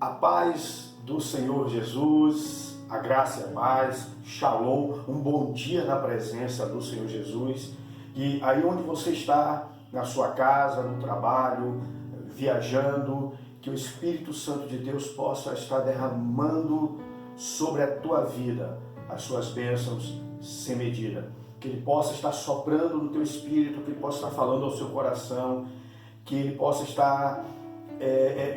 A paz do Senhor Jesus, a graça e a paz, shalom, um bom dia na presença do Senhor Jesus. E aí onde você está, na sua casa, no trabalho, viajando, que o Espírito Santo de Deus possa estar derramando sobre a tua vida as suas bênçãos sem medida. Que Ele possa estar soprando no teu espírito, que Ele possa estar falando ao seu coração, que Ele possa estar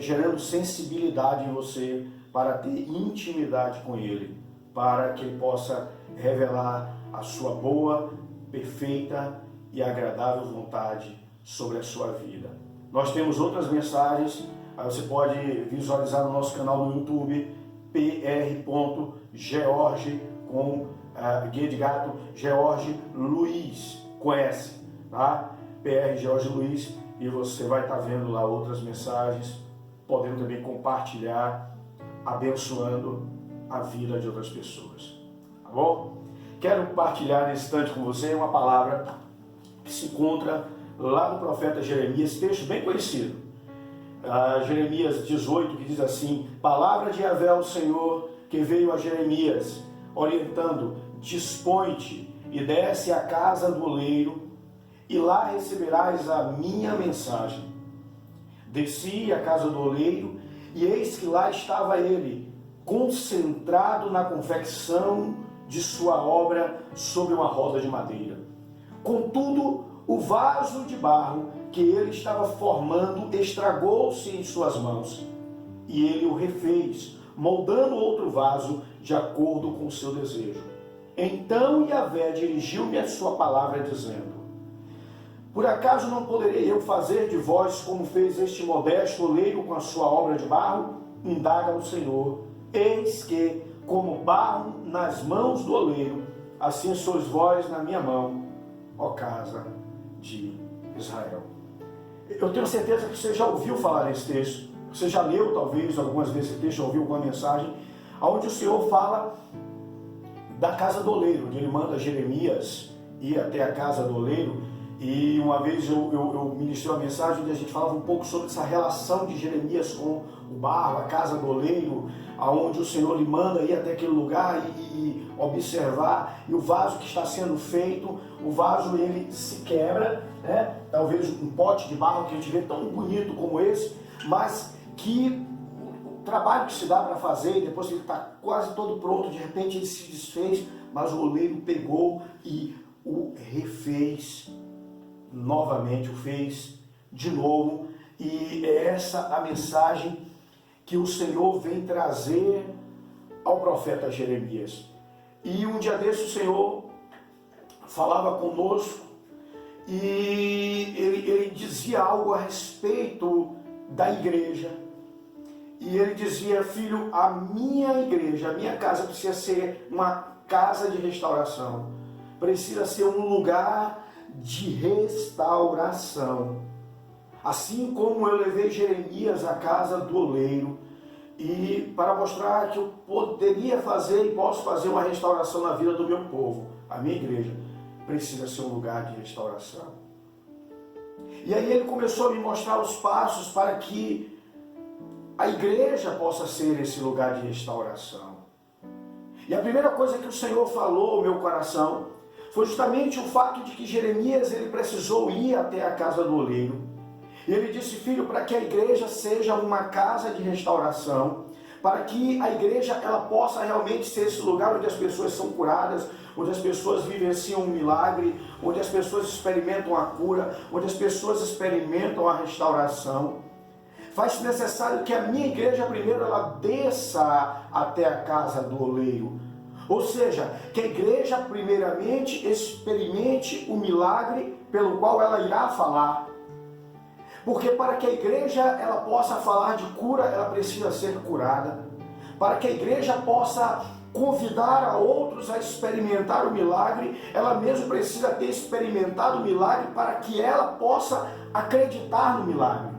gerando sensibilidade em você para ter intimidade com Ele, para que Ele possa revelar a sua boa, perfeita e agradável vontade sobre a sua vida. Nós temos outras mensagens, você pode visualizar no nosso canal no YouTube, pr.george, com guia de gato, George Luiz, conhece, tá? PR George Luiz, e você vai estar vendo lá outras mensagens, podendo também compartilhar, abençoando a vida de outras pessoas, tá bom? Quero compartilhar nesse instante com você uma palavra que se encontra lá no profeta Jeremias, texto bem conhecido, Jeremias 18, que diz assim: palavra de Yahvé, o Senhor, que veio a Jeremias, orientando: dispõe-te e desce à casa do oleiro, e lá receberás a minha mensagem. Desci à casa do oleiro, e eis que lá estava ele, concentrado na confecção de sua obra sobre uma roda de madeira. Contudo, o vaso de barro que ele estava formando estragou-se em suas mãos, e ele o refez, moldando outro vaso de acordo com o seu desejo. Então Yahvé dirigiu-me a sua palavra, dizendo: por acaso não poderei eu fazer de vós como fez este modesto oleiro com a sua obra de barro? Indaga o Senhor. Eis que, como barro nas mãos do oleiro, assim sois vós na minha mão, ó casa de Israel. Eu tenho certeza que você já ouviu falar nesse texto, você já leu talvez algumas vezes esse texto, já ouviu alguma mensagem, onde o Senhor fala da casa do oleiro, onde ele manda Jeremias ir até a casa do oleiro. E uma vez eu ministrei uma mensagem onde a gente falava um pouco sobre essa relação de Jeremias com o barro, a casa do oleiro, aonde o Senhor lhe manda ir até aquele lugar e observar, e o vaso que está sendo feito, o vaso ele se quebra, né? Talvez um pote de barro que a gente vê tão bonito como esse, mas que o trabalho que se dá para fazer, depois que ele está quase todo pronto, de repente ele se desfez, mas o oleiro pegou e o refez novamente, o fez de novo, e é essa a mensagem que o Senhor vem trazer ao profeta Jeremias. E um dia desse o Senhor falava conosco e ele dizia algo a respeito da igreja, e ele dizia: filho, a minha igreja, a minha casa precisa ser uma casa de restauração, precisa ser um lugar de restauração. Assim como eu levei Jeremias à casa do oleiro, e para mostrar que eu poderia fazer e posso fazer uma restauração na vida do meu povo, a minha igreja precisa ser um lugar de restauração. E aí ele começou a me mostrar os passos para que a igreja possa ser esse lugar de restauração. E a primeira coisa que o Senhor falou ao meu coração foi justamente o fato de que Jeremias ele precisou ir até a casa do oleiro. E ele disse: filho, para que a igreja seja uma casa de restauração, para que a igreja ela possa realmente ser esse lugar onde as pessoas são curadas, onde as pessoas vivenciam um milagre, onde as pessoas experimentam a cura, onde as pessoas experimentam a restauração, faz necessário que a minha igreja primeiro ela desça até a casa do oleiro. Ou seja, que a igreja primeiramente experimente o milagre pelo qual ela irá falar. Porque para que a igreja ela possa falar de cura, ela precisa ser curada. Para que a igreja possa convidar a outros a experimentar o milagre, ela mesmo precisa ter experimentado o milagre para que ela possa acreditar no milagre.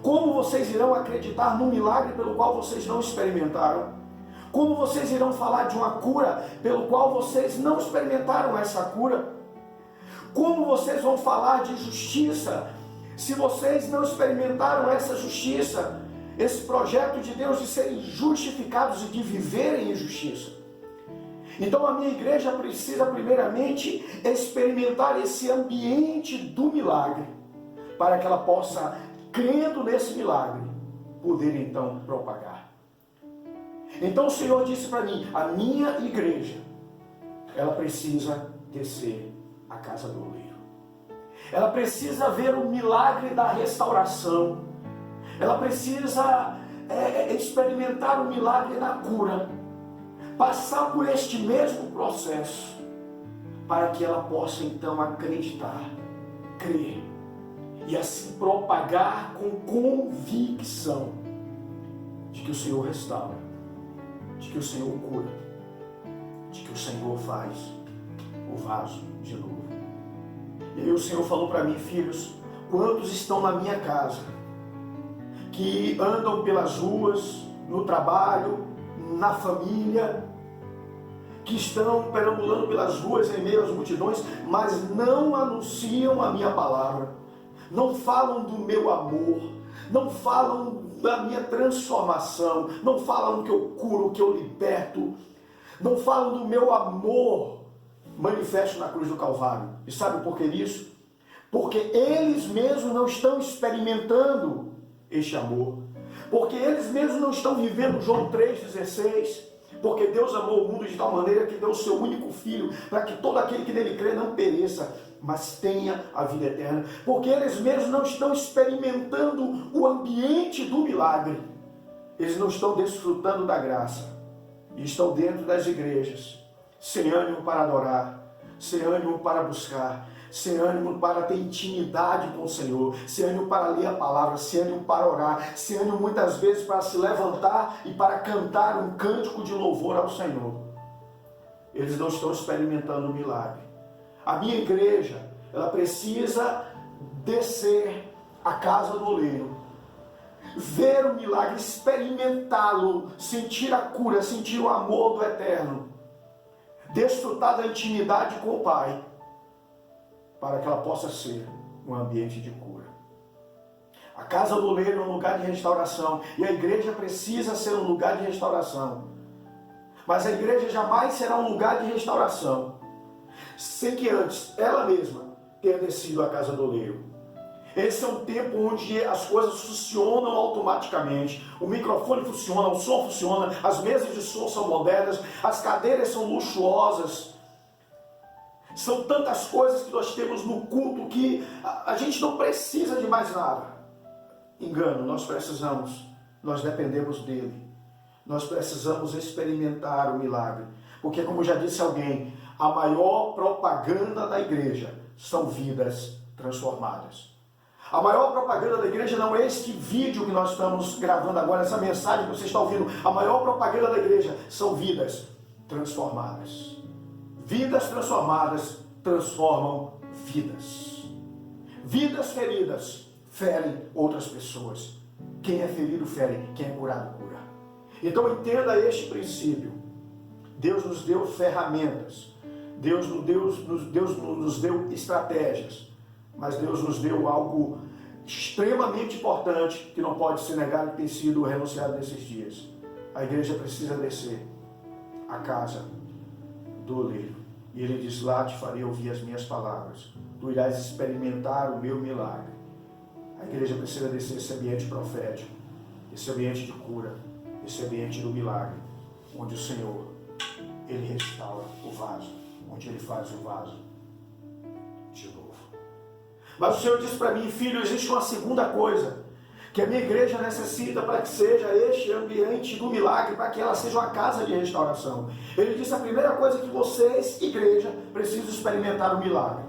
Como vocês irão acreditar no milagre pelo qual vocês não experimentaram? Como vocês irão falar de uma cura pelo qual vocês não experimentaram essa cura? Como vocês vão falar de justiça se vocês não experimentaram essa justiça? esse projeto de Deus de serem justificados e de viverem em justiça. Então a minha igreja precisa primeiramente experimentar esse ambiente do milagre, para que ela possa, crendo nesse milagre, poder então propagar. Então o Senhor disse para mim, a minha igreja, ela precisa descer a casa do oleiro. Ela precisa ver o milagre da restauração. Ela precisa experimentar o milagre da cura. Passar por este mesmo processo, para que ela possa então acreditar, crer, e assim propagar com convicção de que o Senhor restaura, de que o Senhor cura, de que o Senhor faz o vaso de novo. E aí o Senhor falou para mim, filhos, quantos estão na minha casa, que andam pelas ruas, no trabalho, na família, que estão perambulando pelas ruas em meio às multidões, mas não anunciam a minha palavra, não falam do meu amor, não falam da minha transformação, não falam que eu curo, que eu liberto, não falam do meu amor manifesto na cruz do Calvário. E sabe por que disso? Porque eles mesmos não estão experimentando este amor, porque eles mesmos não estão vivendo João 3,16, porque Deus amou o mundo de tal maneira que deu o seu único Filho, para que todo aquele que nele crê não pereça, mas tenha a vida eterna. Porque eles mesmos não estão experimentando o ambiente do milagre, eles não estão desfrutando da graça, e estão dentro das igrejas, sem ânimo para adorar, sem ânimo para buscar, sem ânimo para ter intimidade com o Senhor, sem ânimo para ler a palavra, sem ânimo para orar, sem ânimo muitas vezes para se levantar e para cantar um cântico de louvor ao Senhor. Eles não estão experimentando o milagre. A minha igreja, ela precisa descer à casa do oleiro, ver o milagre, experimentá-lo, sentir a cura, sentir o amor do Eterno, desfrutar da intimidade com o Pai, para que ela possa ser um ambiente de cura. A casa do oleiro é um lugar de restauração, e a igreja precisa ser um lugar de restauração. Mas a igreja jamais será um lugar de restauração sem que antes ela mesma tenha descido à casa do oleiro. Esse é um tempo onde as coisas funcionam automaticamente. O microfone funciona, o som funciona, as mesas de som são modernas, as cadeiras são luxuosas. São tantas coisas que nós temos no culto que a gente não precisa de mais nada. Engano, nós dependemos dele. Nós precisamos experimentar o milagre. Porque, como já disse alguém, a maior propaganda da igreja são vidas transformadas. A maior propaganda da igreja não é este vídeo que nós estamos gravando agora, essa mensagem que você está ouvindo. A maior propaganda da igreja são vidas transformadas. Vidas transformadas transformam vidas. Vidas feridas ferem outras pessoas. Quem é ferido fere, quem é curado cura. Então entenda este princípio. Deus nos deu ferramentas. Deus nos deu estratégias. Mas Deus nos deu algo extremamente importante que não pode ser negado e tem sido renunciado nesses dias. A igreja precisa descer à casa do oleiro. E ele diz, lá te farei ouvir as minhas palavras. Tu irás experimentar o meu milagre. A igreja precisa descer esse ambiente profético, esse ambiente de cura, esse ambiente do milagre, onde o Senhor, ele restaura o vaso, onde ele faz o vaso de novo. Mas o Senhor disse para mim, filho, existe uma segunda coisa que a minha igreja necessita para que seja este ambiente do milagre, para que ela seja uma casa de restauração. Ele disse, a primeira coisa que vocês, igreja, precisam experimentar o milagre.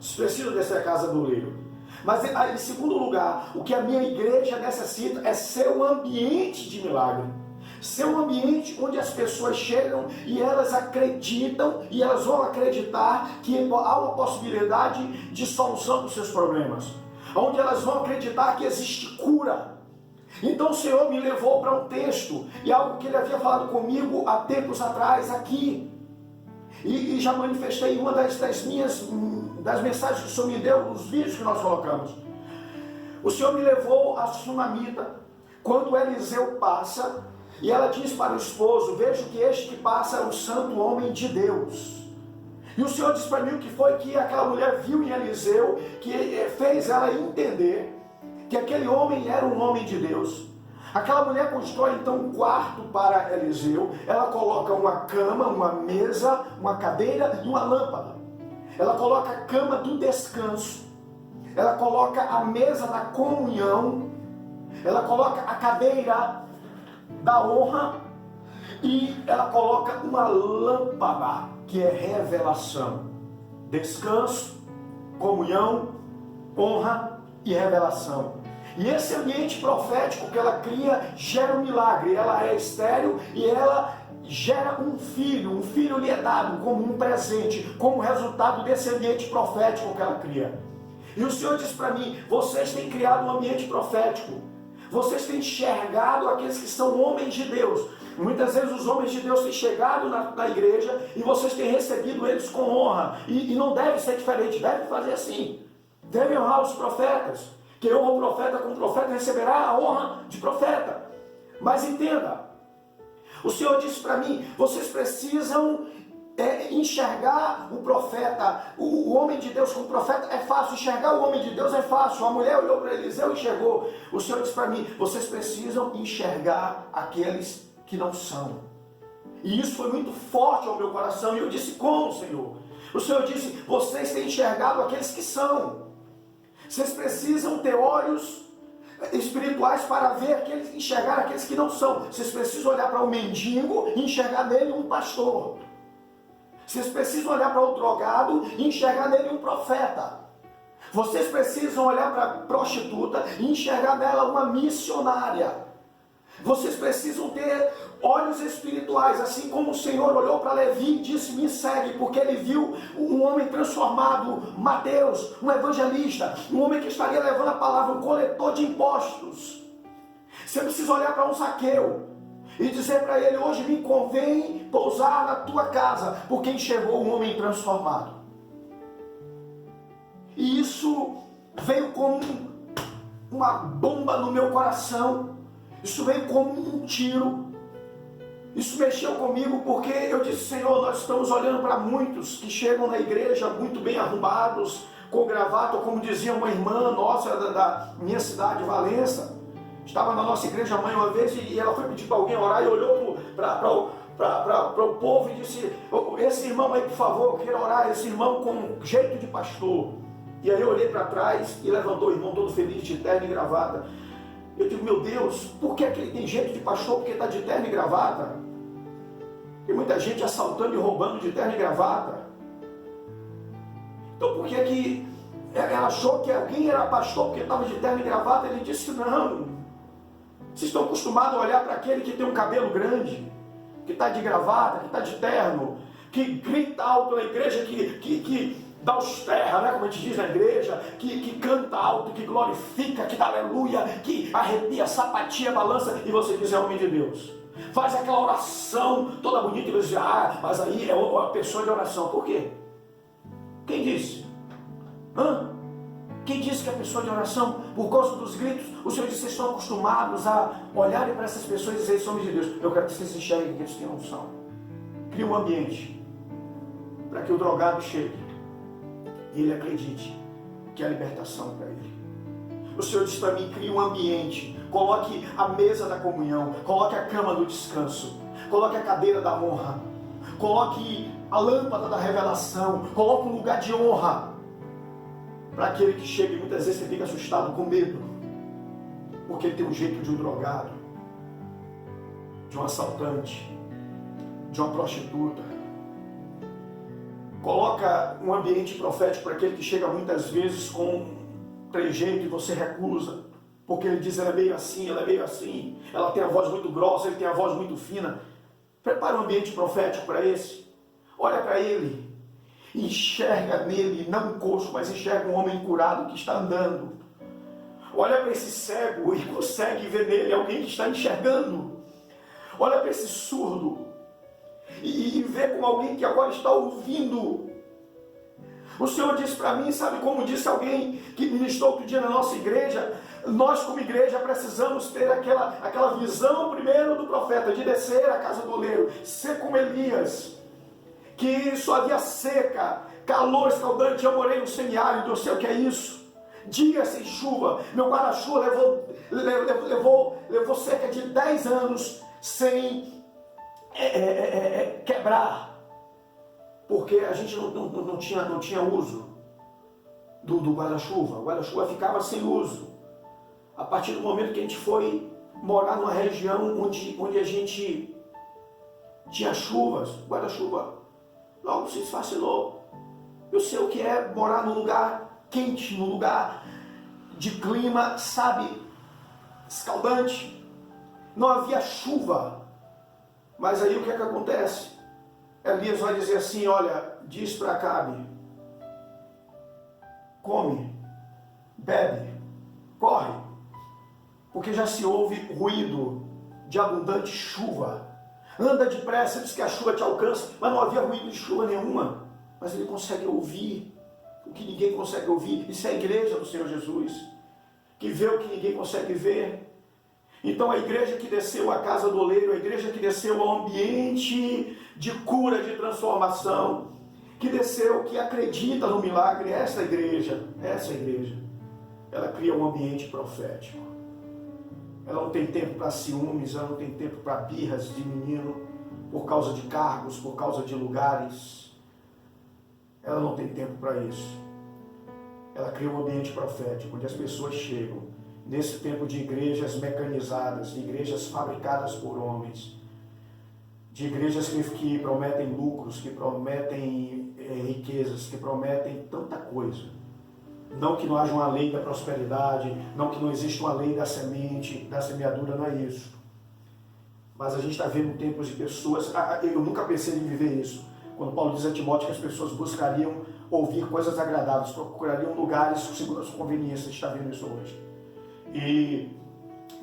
Vocês precisam descer a casa do oleiro. Mas em segundo lugar, o que a minha igreja necessita é ser um ambiente de milagre. Ser um ambiente onde as pessoas chegam e elas acreditam e elas vão acreditar que há uma possibilidade de solução dos seus problemas. Onde elas vão acreditar que existe cura. Então o Senhor me levou para um texto, e algo que Ele havia falado comigo há tempos atrás aqui. E já manifestei em uma das mensagens que o Senhor me deu, nos vídeos que nós colocamos. O Senhor me levou a Sunamita, quando Eliseu passa, e ela diz para o esposo: vejo que este que passa é o santo homem de Deus. E o Senhor diz para mim o que foi que aquela mulher viu em Eliseu, que fez ela entender que aquele homem era um homem de Deus. Aquela mulher constrói então um quarto para Eliseu, ela coloca uma cama, uma mesa, uma cadeira e uma lâmpada. Ela coloca a cama do descanso, ela coloca a mesa da comunhão, ela coloca a cadeira da honra e ela coloca uma lâmpada, que é revelação. Descanso, comunhão, honra e revelação. E esse ambiente profético que ela cria gera um milagre. Ela é estéril e ela gera um filho lhe é dado como um presente, como resultado desse ambiente profético que ela cria. E o Senhor diz para mim: vocês têm criado um ambiente profético, vocês têm enxergado aqueles que são homens de Deus. Muitas vezes os homens de Deus têm chegado na igreja e vocês têm recebido eles com honra, e não deve ser diferente, deve fazer assim, deve honrar os profetas. Quem honra o profeta como profeta receberá a honra de profeta. Mas entenda, o Senhor disse para mim: vocês precisam enxergar o profeta, o homem de Deus como profeta é fácil, enxergar o homem de Deus é fácil. A mulher olhou para Eliseu e enxergou. O Senhor disse para mim: vocês precisam enxergar aqueles que não são. E isso foi muito forte ao meu coração, e eu disse: como, Senhor? O Senhor disse: vocês têm enxergado aqueles que são. Vocês precisam ter olhos espirituais para ver enxergar aqueles que não são. Vocês precisam olhar para o mendigo e enxergar nele um pastor. Vocês precisam olhar para o drogado e enxergar nele um profeta. Vocês precisam olhar para a prostituta e enxergar nela uma missionária. Vocês precisam ter olhos espirituais, assim como o Senhor olhou para Levi e disse: me segue, porque ele viu um homem transformado, Mateus, um evangelista, um homem que estaria levando a palavra, um coletor de impostos. Você precisa olhar para um Zaqueu e dizer para ele: hoje me convém pousar na tua casa, porque enxergou um homem transformado. E isso veio como uma bomba no meu coração. Isso veio como um tiro. Isso mexeu comigo, porque eu disse: Senhor, nós estamos olhando para muitos que chegam na igreja muito bem arrumados, com gravata, ou como dizia uma irmã nossa da minha cidade, Valença, estava na nossa igreja mãe uma vez, e ela foi pedir para alguém orar e olhou para o povo e disse: esse irmão aí, por favor, eu quero orar, esse irmão com jeito de pastor. E aí eu olhei para trás e levantou o irmão todo feliz, de terno e gravata. Eu digo: meu Deus, por que ele tem jeito de pastor? Porque está de terno e gravata. Tem muita gente assaltando e roubando de terno e gravata. Então por que ela achou que alguém era pastor porque estava de terno e gravata? Ele disse: não. Vocês estão acostumados a olhar para aquele que tem um cabelo grande, que está de gravata, que está de terno, que grita alto na igreja, que dá os terra, né, como a gente diz na igreja, que canta alto, que glorifica, que dá aleluia, que arrepia, sapatia, balança, e você diz: é homem de Deus. Faz aquela oração toda bonita, e você diz: mas aí é uma pessoa de oração. Por quê? Quem disse? Quem disse que é pessoa de oração? Por causa dos gritos. O Senhor disse: vocês estão acostumados a olharem para essas pessoas e dizer: são homens de Deus. Eu quero que vocês enxerguem que eles têm unção. Cria um ambiente para que o drogado chegue e ele acredite que é a libertação para ele. O Senhor diz para mim: crie um ambiente, coloque a mesa da comunhão, coloque a cama do descanso, coloque a cadeira da honra, coloque a lâmpada da revelação, coloque um lugar de honra para aquele que chega. E muitas vezes você fica assustado, com medo, porque ele tem um jeito de um drogado, de um assaltante, de uma prostituta. Coloca um ambiente profético para aquele que chega muitas vezes com trejeito e você recusa, porque ele diz: ela é meio assim, ela é meio assim, ela tem a voz muito grossa, ele tem a voz muito fina. Prepara um ambiente profético para esse. Olha para ele, enxerga nele, não um coxo, mas enxerga um homem curado que está andando. Olha para esse cego e consegue ver nele alguém que está enxergando. Olha para esse surdo e vê como alguém que agora está ouvindo. O Senhor disse para mim, sabe como disse alguém que ministrou outro dia na nossa igreja? Nós como igreja precisamos ter aquela visão primeiro do profeta, de descer à casa do oleiro, ser como Elias, que só havia seca, calor escaldante. Eu morei no semiárido, eu sei o que é isso. Dias sem chuva, meu guarda-chuva levou cerca de 10 anos sem quebrar, porque a gente não tinha uso do guarda-chuva. O guarda-chuva ficava sem uso. A partir do momento que a gente foi morar numa região onde a gente tinha chuvas, o guarda-chuva logo se esfacelou. Eu sei o que é morar num lugar quente, num lugar de clima, escaldante. Não havia chuva. Mas aí o que é que acontece? Elias vai dizer assim, olha, diz para Acabe, come, bebe, corre, porque já se ouve ruído de abundante chuva. Anda depressa, diz que a chuva te alcança, mas não havia ruído de chuva nenhuma. Mas ele consegue ouvir o que ninguém consegue ouvir. Isso é a igreja do Senhor Jesus, que vê o que ninguém consegue ver. Então a igreja que desceu à casa do oleiro, a igreja que desceu ao ambiente de cura, de transformação, que desceu, que acredita no milagre, essa igreja, ela cria um ambiente profético. Ela não tem tempo para ciúmes, ela não tem tempo para birras de menino, por causa de cargos, por causa de lugares. Ela não tem tempo para isso. Ela cria um ambiente profético, onde as pessoas chegam, nesse tempo de igrejas mecanizadas, de igrejas fabricadas por homens, de igrejas que prometem lucros, que prometem riquezas, que prometem tanta coisa. Não que não haja uma lei da prosperidade, não que não exista uma lei da semente, da semeadura, não é isso. Mas a gente está vendo tempos de pessoas, eu nunca pensei em viver isso, quando Paulo diz a Timóteo que as pessoas buscariam ouvir coisas agradáveis, procurariam lugares segundo a sua conveniência. A gente está vendo isso hoje. E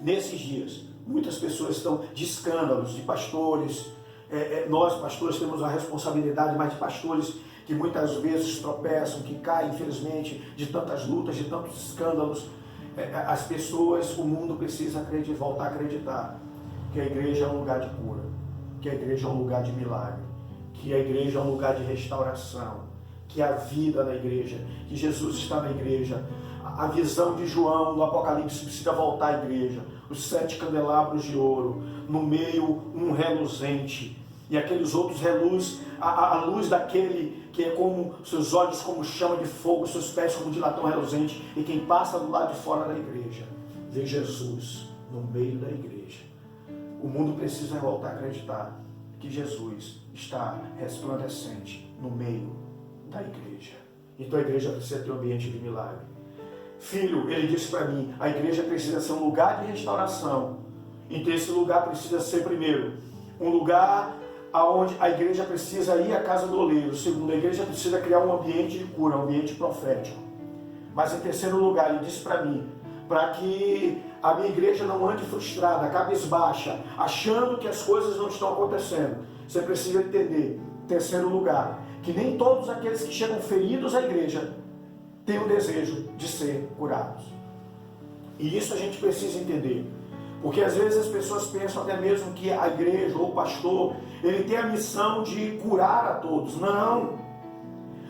nesses dias, muitas pessoas estão de escândalos, de pastores. Nós, pastores, temos a responsabilidade, mas de pastores que muitas vezes tropeçam, que caem, infelizmente, de tantas lutas, de tantos escândalos. As pessoas, o mundo precisa voltar a acreditar que a igreja é um lugar de cura, que a igreja é um lugar de milagre, que a igreja é um lugar de restauração, que há vida na igreja, que Jesus está na igreja. A visão de João no Apocalipse precisa voltar à igreja. Os 7 candelabros de ouro, no meio um reluzente, e aqueles outros reluz, a luz daquele que é como seus olhos como chama de fogo, seus pés como de latão reluzente, e quem passa do lado de fora da igreja vê Jesus no meio da igreja. O mundo precisa voltar a acreditar que Jesus está resplandecente no meio da igreja. Então a igreja precisa ter um ambiente de milagre. Filho, ele disse para mim, a igreja precisa ser um lugar de restauração. Então esse lugar precisa ser, primeiro, um lugar onde a igreja precisa ir à casa do oleiro. Segundo, a igreja precisa criar um ambiente de cura, um ambiente profético. Mas em terceiro lugar, ele disse para mim, para que a minha igreja não ande frustrada, cabisbaixa, achando que as coisas não estão acontecendo. Você precisa entender, em terceiro lugar, que nem todos aqueles que chegam feridos à igreja têm o desejo de ser curados. E isso a gente precisa entender. Porque às vezes as pessoas pensam até mesmo que a igreja ou o pastor, ele tem a missão de curar a todos. Não.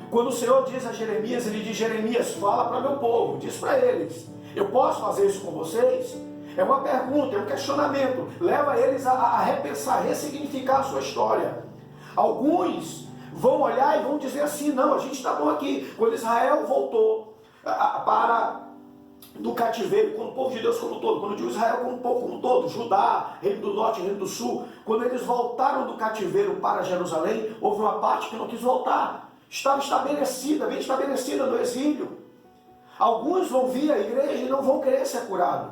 Quando o Senhor diz a Jeremias, ele diz, Jeremias, fala para meu povo, diz para eles, eu posso fazer isso com vocês? É uma pergunta, é um questionamento, leva eles a repensar, a ressignificar a sua história. Alguns vão olhar e vão dizer assim, não, a gente está bom aqui. Quando Israel voltou do cativeiro, quando o povo de Deus como um todo, quando eu digo Israel como um povo como um todo, Judá, Reino do Norte, Reino do Sul, quando eles voltaram do cativeiro para Jerusalém, houve uma parte que não quis voltar. Estava estabelecida, bem estabelecida no exílio. Alguns vão vir à igreja e não vão querer ser curados.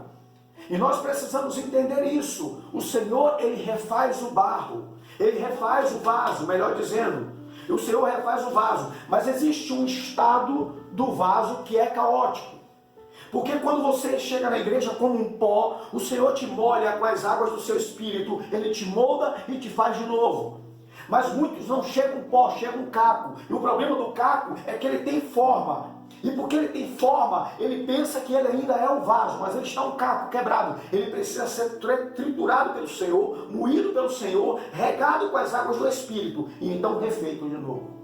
E nós precisamos entender isso. O Senhor, ele refaz o barro. Ele refaz o vaso, melhor dizendo. O Senhor refaz o vaso. Mas existe um estado do vaso que é caótico. Porque quando você chega na igreja como um pó, o Senhor te molha com as águas do seu espírito. Ele te molda e te faz de novo. Mas muitos não chegam pó, chegam caco. E o problema do caco é que ele tem forma. E porque ele tem forma, ele pensa que ele ainda é um vaso, mas ele está um caco quebrado. Ele precisa ser triturado pelo Senhor, moído pelo Senhor, regado com as águas do Espírito e então refeito de novo.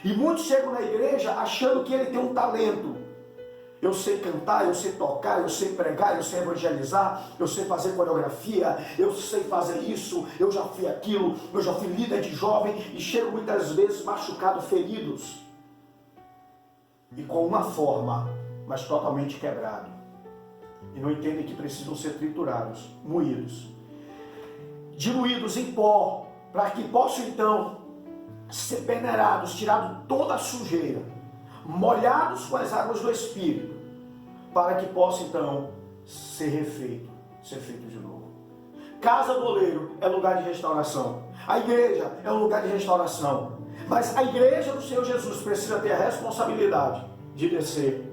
E muitos chegam na igreja achando que ele tem um talento. Eu sei cantar, eu sei tocar, eu sei pregar, eu sei evangelizar, eu sei fazer coreografia, eu sei fazer isso, eu já fui aquilo, eu já fui líder de jovem e chego muitas vezes machucado, feridos. E com uma forma, mas totalmente quebrado. E não entendem que precisam ser triturados, moídos, diluídos em pó, para que possam então ser peneirados, tirado toda a sujeira, molhados com as águas do Espírito, para que possa então ser refeito, ser feito de novo. Casa do oleiro é lugar de restauração. A igreja é um lugar de restauração. Mas a igreja do Senhor Jesus precisa ter a responsabilidade de descer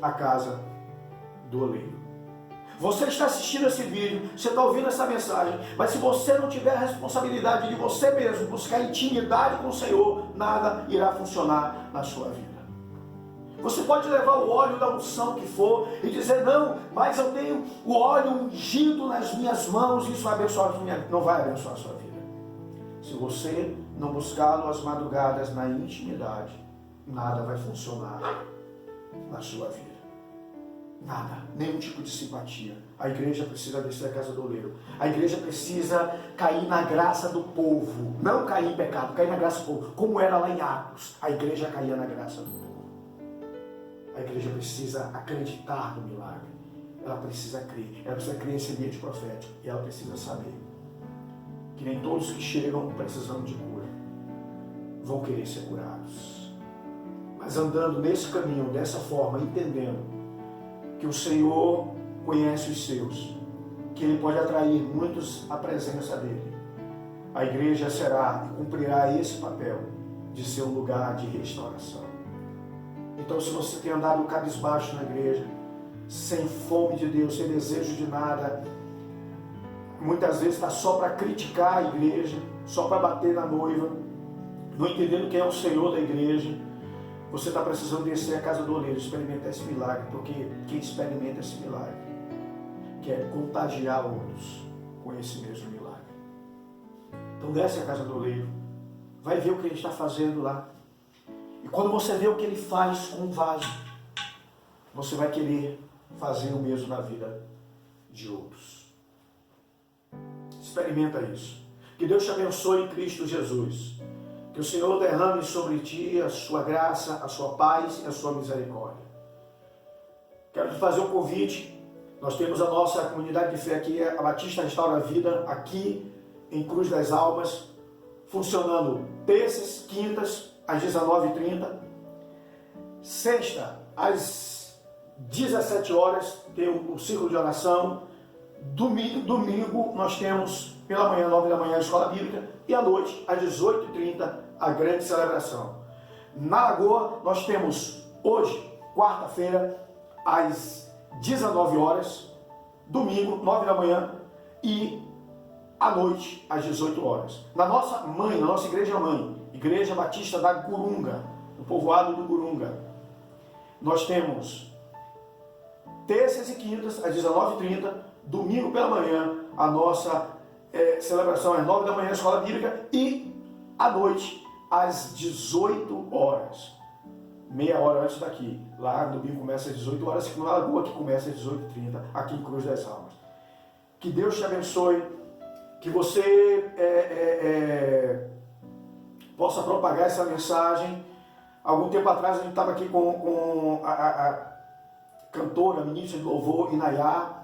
a casa do oleiro. Você está assistindo esse vídeo, você está ouvindo essa mensagem, mas se você não tiver a responsabilidade de você mesmo buscar intimidade com o Senhor, nada irá funcionar na sua vida. Você pode levar o óleo da unção que for e dizer, não, mas eu tenho o óleo ungido nas minhas mãos, isso vai abençoar, não vai abençoar a sua vida. Se você não buscá-lo às madrugadas na intimidade, nada vai funcionar na sua vida. Nada, nenhum tipo de simpatia. A igreja precisa descer a casa do oleiro. A igreja precisa cair na graça do povo. Não cair em pecado, cair na graça do povo. Como era lá em Atos, a igreja caía na graça do povo. A igreja precisa acreditar no milagre. Ela precisa crer. Ela precisa crer nesse ambiente profético. E ela precisa saber que nem todos que chegam precisando de cura vão querer ser curados. Mas andando nesse caminho, dessa forma, entendendo que o Senhor conhece os seus, que Ele pode atrair muitos à presença dEle, a igreja será e cumprirá esse papel de ser um lugar de restauração. Então, se você tem andado cabisbaixo na igreja, sem fome de Deus, sem desejo de nada, muitas vezes está só para criticar a igreja, só para bater na noiva, não entendendo quem é o Senhor da igreja, você está precisando descer a casa do oleiro, experimentar esse milagre, porque quem experimenta esse milagre quer contagiar outros com esse mesmo milagre. Então desce a casa do oleiro, vai ver o que ele está fazendo lá. E quando você vê o que ele faz com o vaso, você vai querer fazer o mesmo na vida de outros. Experimenta isso. Que Deus te abençoe em Cristo Jesus. Que o Senhor derrame sobre ti a sua graça, a sua paz e a sua misericórdia. Quero te fazer um convite. Nós temos a nossa comunidade de fé aqui, a Batista Restaura a Vida, aqui em Cruz das Almas, funcionando terças, quintas, às 19h30. Sexta, às 17 horas, tem o círculo de oração. Domingo nós temos pela manhã, 9 da manhã, a escola bíblica, e à noite, às 18h30, a grande celebração. Na Lagoa, nós temos hoje, quarta-feira, às 19 horas, domingo, 9 da manhã, e à noite, às 18 horas. Na nossa mãe, na nossa igreja mãe, Igreja Batista da Gurunga, no povoado do Gurunga, nós temos terças e quintas, às 19h30, domingo pela manhã, a nossa celebração às 9 da manhã, escola bíblica, e à noite, às 18 horas. Meia hora antes daqui. Lá no domingo começa às 18 horas, e na Lagoa que começa às 18h30, aqui em Cruz das Almas. Que Deus te abençoe, que você possa propagar essa mensagem. Algum tempo atrás a gente estava aqui com a cantora, a ministra de louvor, Inayá,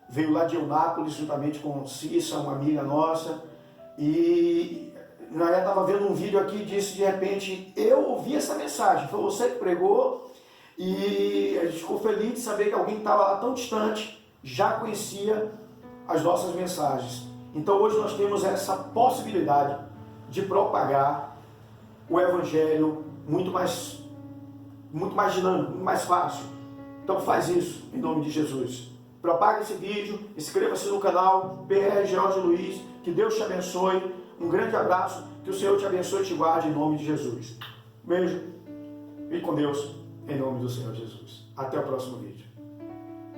veio lá de Eunápolis, juntamente com Cissa, uma amiga nossa, e Inayá estava vendo um vídeo aqui e disse, de repente, eu ouvi essa mensagem, foi você que pregou, e a gente ficou feliz de saber que alguém que estava lá tão distante já conhecia as nossas mensagens. Então hoje nós temos essa possibilidade de propagar o Evangelho muito mais dinâmico, muito mais fácil. Então faz isso, em nome de Jesus. Propague esse vídeo, inscreva-se no canal PR George Luiz, que Deus te abençoe, um grande abraço, que o Senhor te abençoe e te guarde em nome de Jesus. Beijo, fique com Deus, em nome do Senhor Jesus. Até o próximo vídeo.